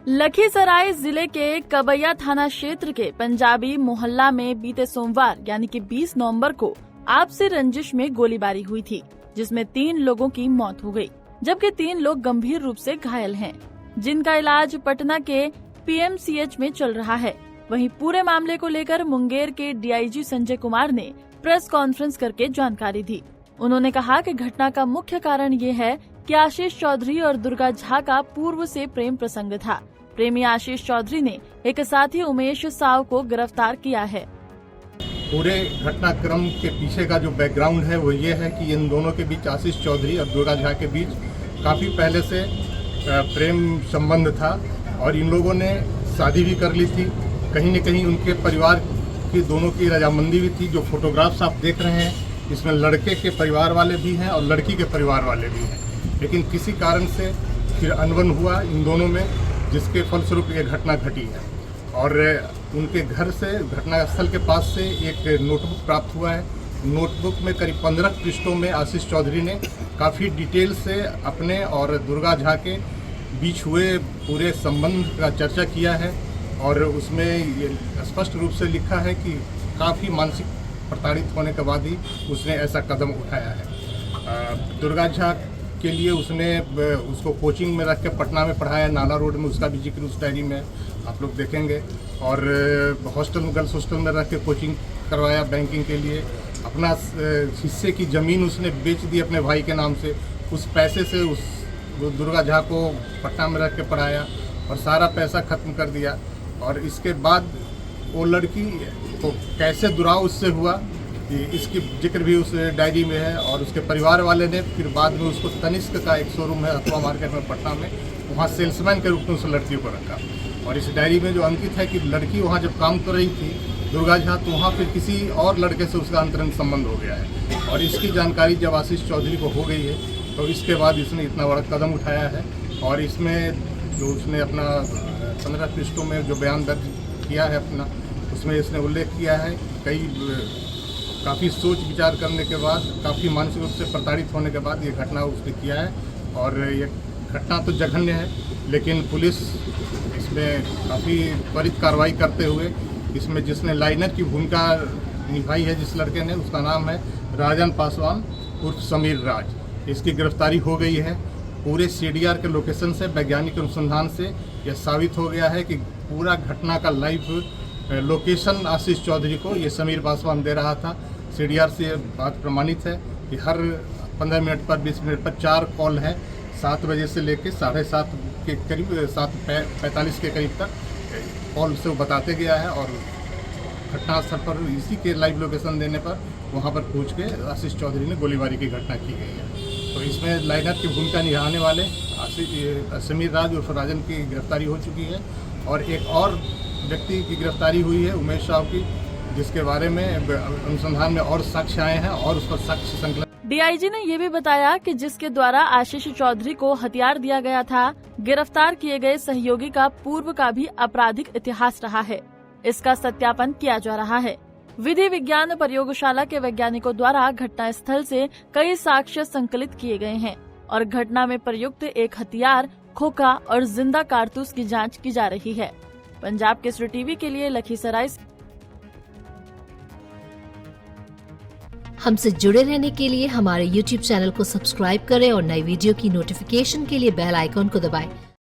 लखीसराय जिले के कबैया थाना क्षेत्र के पंजाबी मोहल्ला में बीते सोमवार यानी कि 20 नवंबर को आपसी रंजिश में गोलीबारी हुई थी, जिसमें 3 लोगों की मौत हो गई, जबकि 3 लोग गंभीर रूप से घायल हैं, जिनका इलाज पटना के पीएमसीएच में चल रहा है। वहीं पूरे मामले को लेकर मुंगेर के डीआईजी संजय कुमार ने प्रेस कॉन्फ्रेंस करके जानकारी दी। उन्होंने कहा कि घटना का मुख्य कारण ये है कि आशीष चौधरी और दुर्गा झा का पूर्व से प्रेम प्रसंग था। प्रेमी आशीष चौधरी ने एक साथी उमेश साव को गिरफ्तार किया है। पूरे घटनाक्रम के पीछे का जो बैकग्राउंड है वो ये है कि इन दोनों के बीच, आशीष चौधरी और दुर्गा झा के बीच काफ़ी पहले से प्रेम संबंध था और इन लोगों ने शादी भी कर ली थी। कहीं न कहीं उनके परिवार की दोनों की रजामंदी भी थी। जो फोटोग्राफ्स आप देख रहे हैं इसमें लड़के के परिवार वाले भी हैं और लड़की के परिवार वाले भी हैं, लेकिन किसी कारण से फिर अनबन हुआ इन दोनों में, जिसके फलस्वरूप ये घटना घटी है। और उनके घर से, घटनास्थल के पास से एक नोटबुक प्राप्त हुआ है। नोटबुक में करीब 15 पृष्ठों में आशीष चौधरी ने काफ़ी डिटेल से अपने और दुर्गा झा के बीच हुए पूरे संबंध का चर्चा किया है और उसमें ये स्पष्ट रूप से लिखा है कि काफ़ी मानसिक प्रताड़ित होने के बाद ही उसने ऐसा कदम उठाया है। दुर्गा झा के लिए उसने उसको कोचिंग में रख के पटना में पढ़ाया, नाला रोड में, उसका भी जिक्र उस डायरी में आप लोग देखेंगे। और हॉस्टल में, गर्ल्स हॉस्टल में रख के कोचिंग करवाया बैंकिंग के लिए। अपना हिस्से की ज़मीन उसने बेच दी अपने भाई के नाम से। उस पैसे से उस दुर्गा झा को पटना में रख के पढ़ाया और सारा पैसा ख़त्म कर दिया। और इसके बाद वो लड़की को कैसे दुराव उससे हुआ, इसकी जिक्र भी उस डायरी में है। और उसके परिवार वाले ने फिर बाद में उसको तनिष्क का एक शोरूम है अथवा मार्केट में पटना में, वहाँ सेल्समैन के रूप में उस लड़की को रखा। और इस डायरी में जो अंकित है कि लड़की वहाँ जब काम कर रही थी दुर्गा झा, तो वहाँ फिर किसी और लड़के से उसका अंतरंग संबंध हो गया है। और इसकी जानकारी जब आशीष चौधरी को हो गई है तो इसके बाद इसने इतना बड़ा कदम उठाया है। और इसमें जो उसने अपना 15 पृष्ठों में जो बयान दर्ज किया है अपना, उसमें इसने उल्लेख किया है काफ़ी सोच विचार करने के बाद, काफ़ी मानसिक रूप से प्रताड़ित होने के बाद ये घटना उसने किया है। और ये घटना तो जघन्य है, लेकिन पुलिस इसमें काफ़ी त्वरित कार्रवाई करते हुए इसमें जिसने लाइनर की भूमिका निभाई है, जिस लड़के ने, उसका नाम है राजन पासवान उर्फ समीर राज। इसकी गिरफ्तारी हो गई है। पूरे सीडीआर के लोकेशन से, वैज्ञानिक अनुसंधान से यह साबित हो गया है कि पूरा घटना का लाइव लोकेशन आशीष चौधरी को ये समीर पासवान दे रहा था। सीडीआर से ये बात प्रमाणित है कि हर 15 मिनट पर, 20 मिनट पर 4 कॉल हैं। 7 बजे से लेकर 7:30 के करीब, 7:45 के करीब तक कॉल से वो बताते गया है। और घटनास्थल पर इसी के लाइव लोकेशन देने पर वहाँ पर पहुँच के आशीष चौधरी ने गोलीबारी की घटना की गई है। तो इसमें लाइनर की भूमिका निभाने वाले समीर राज उर्फ राजन की गिरफ्तारी हो चुकी है। और एक और व्यक्ति की गिरफ्तारी हुई है, उमेश साव की, जिसके बारे में अनुसंधान में और साक्ष्य आए हैं और उस पर साक्ष्य संकलन। डीआईजी ने ये भी बताया कि जिसके द्वारा आशीष चौधरी को हथियार दिया गया था, गिरफ्तार किए गए सहयोगी का पूर्व का भी आपराधिक इतिहास रहा है। इसका सत्यापन किया जा रहा है। विधि विज्ञान प्रयोगशाला के वैज्ञानिकों द्वारा घटना स्थल से कई साक्ष्य संकलित किए गए हैं और घटना में प्रयुक्त एक हथियार, खोखा और जिंदा कारतूस की जाँच की जा रही है। पंजाब केसरी टीवी के लिए लखीसराय। हमसे जुड़े रहने के लिए हमारे YouTube चैनल को सब्सक्राइब करें और नई वीडियो की नोटिफिकेशन के लिए बेल आइकॉन को दबाएं।